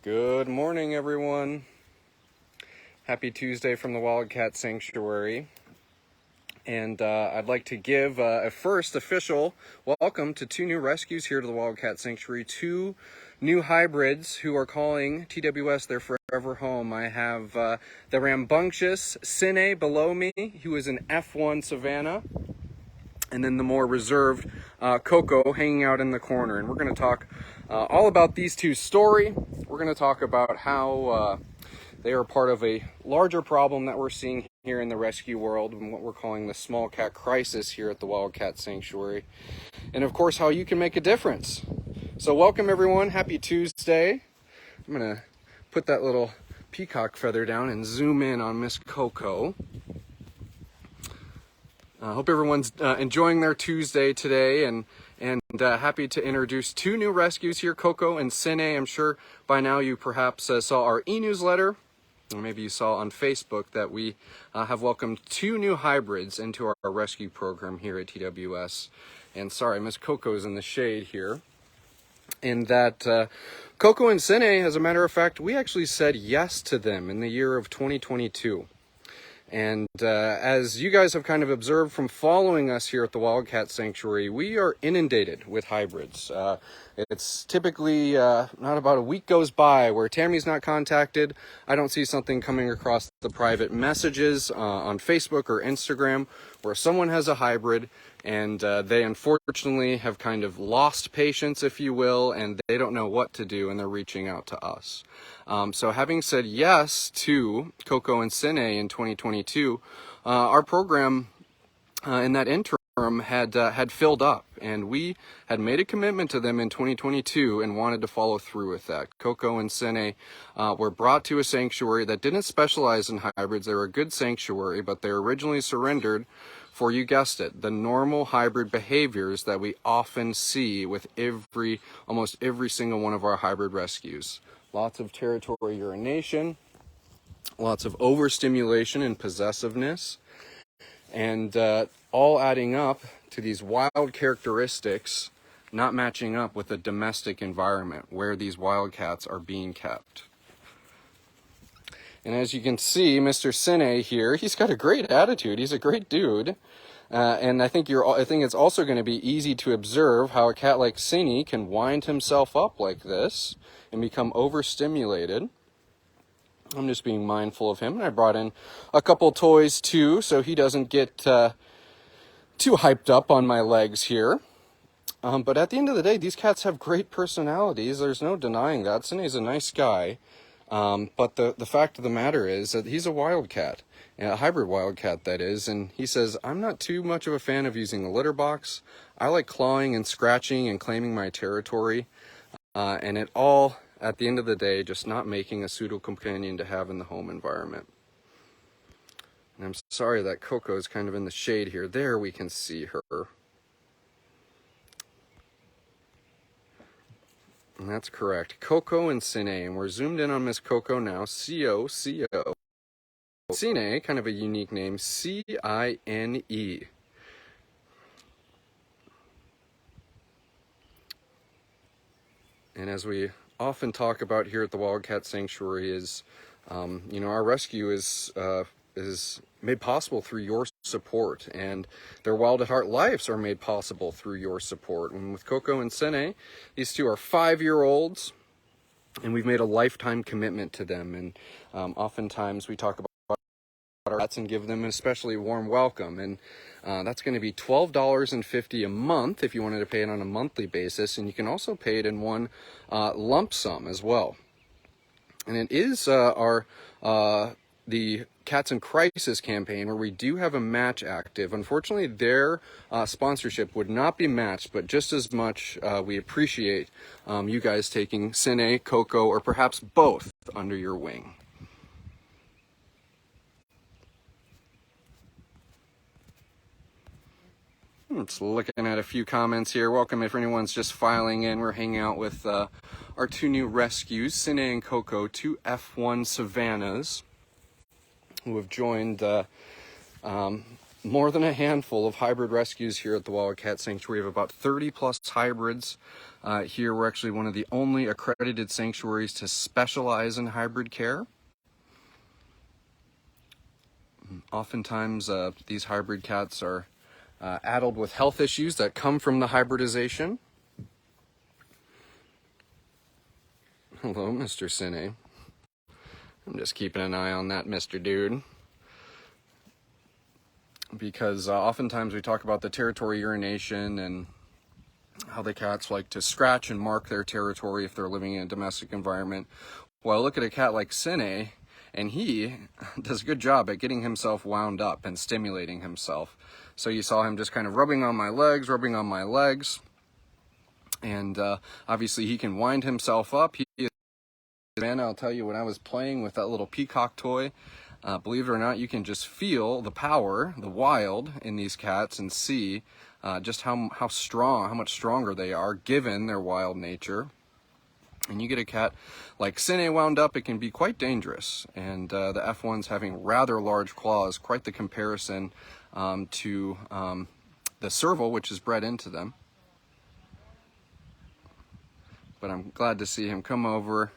Good morning, everyone. Happy Tuesday from the Wildcat Sanctuary. And I'd like to give a first official welcome to two new rescues here to the Wildcat Sanctuary. Two new hybrids who are calling TWS their forever home. I have the rambunctious Cine below me, who is an F1 Savannah, and then the more reserved Coco hanging out in the corner. And we're going to talk all about these two's story. We're going to talk about how they are part of a larger problem that we're seeing here in the rescue world, and what we're calling the small cat crisis here at the Wildcat Sanctuary. And of course, how you can make a difference. So welcome, everyone. Happy Tuesday. I'm going to put that little peacock feather down and zoom in on Miss Coco. I hope everyone's enjoying their Tuesday today, and happy to introduce two new rescues here, Coco and Cine. I'm sure by now you perhaps saw our e-newsletter, or maybe you saw on Facebook that we have welcomed two new hybrids into our rescue program here at TWS. And sorry, Miss Coco's in the shade here. And that Coco and Cine, as a matter of fact, we actually said yes to them in the year of 2022. And as you guys have kind of observed from following us here at the Wildcat Sanctuary, we are inundated with hybrids. It's typically not about a week goes by where Tammy's not contacted. I don't see something coming across the private messages on Facebook or Instagram where someone has a hybrid and they unfortunately have kind of lost patience, if you will, and they don't know what to do, and they're reaching out to us. So having said yes to Coco and Cine in 2022, our program in that interim had filled up, and we had made a commitment to them in 2022 and wanted to follow through with that. Coco and Cine were brought to a sanctuary that didn't specialize in hybrids. They were a good sanctuary, but they were originally surrendered for, you guessed it, the normal hybrid behaviors that we often see with almost every single one of our hybrid rescues. Lots of territorial urination, lots of overstimulation and possessiveness, and all adding up to these wild characteristics not matching up with the domestic environment where these wildcats are being kept. And as you can see, Mr. Cine here, he's got a great attitude. He's a great dude. And I think it's also going to be easy to observe how a cat like Cine can wind himself up like this and become overstimulated. I'm just being mindful of him. And I brought in a couple toys too, so he doesn't get too hyped up on my legs here. But at the end of the day, these cats have great personalities. There's no denying that. Cine's a nice guy. But the fact of the matter is that he's a wildcat, a hybrid wildcat that is, and he says, I'm not too much of a fan of using the litter box. I like clawing and scratching and claiming my territory, and it all, at the end of the day, just not making a pseudo companion to have in the home environment. And I'm sorry that Coco is kind of in the shade here. There we can see her. And that's correct. Coco and Cine. And we're zoomed in on Miss Coco now. C-O-C-O. Cine, kind of a unique name. C-I-N-E. And as we often talk about here at the Wildcat Sanctuary is, our rescue is made possible through your support, and their wild at heart lives are made possible through your support. And with Coco and Cine, these two are 5-year-olds, and we've made a lifetime commitment to them. And oftentimes we talk about our cats and give them an especially warm welcome, and that's going to be $12.50 a month if you wanted to pay it on a monthly basis, and you can also pay it in one lump sum as well. And it is the Cats in Crisis campaign, where we do have a match active. Unfortunately, their sponsorship would not be matched, but just as much we appreciate you guys taking Cine, Coco, or perhaps both under your wing. Just looking at a few comments here. Welcome if anyone's just filing in. We're hanging out with our two new rescues, Cine and Coco, two F1 Savannahs, who have joined more than a handful of hybrid rescues here at the Wildcat Sanctuary. We have about 30 plus hybrids here. We're actually one of the only accredited sanctuaries to specialize in hybrid care. Oftentimes, these hybrid cats are addled with health issues that come from the hybridization. Hello, Mr. Cine. I'm just keeping an eye on that Mr. Dude. Because oftentimes we talk about the territory urination and how the cats like to scratch and mark their territory if they're living in a domestic environment. Well, look at a cat like Cine, and he does a good job at getting himself wound up and stimulating himself. So you saw him just kind of rubbing on my legs, and obviously he can wind himself up. Man, I'll tell you, when I was playing with that little peacock toy, believe it or not, you can just feel the power, the wild in these cats, and see just how much stronger they are given their wild nature. And you get a cat like Cine wound up, it can be quite dangerous. And the F1s having rather large claws, quite the comparison to the serval, which is bred into them. But I'm glad to see him come over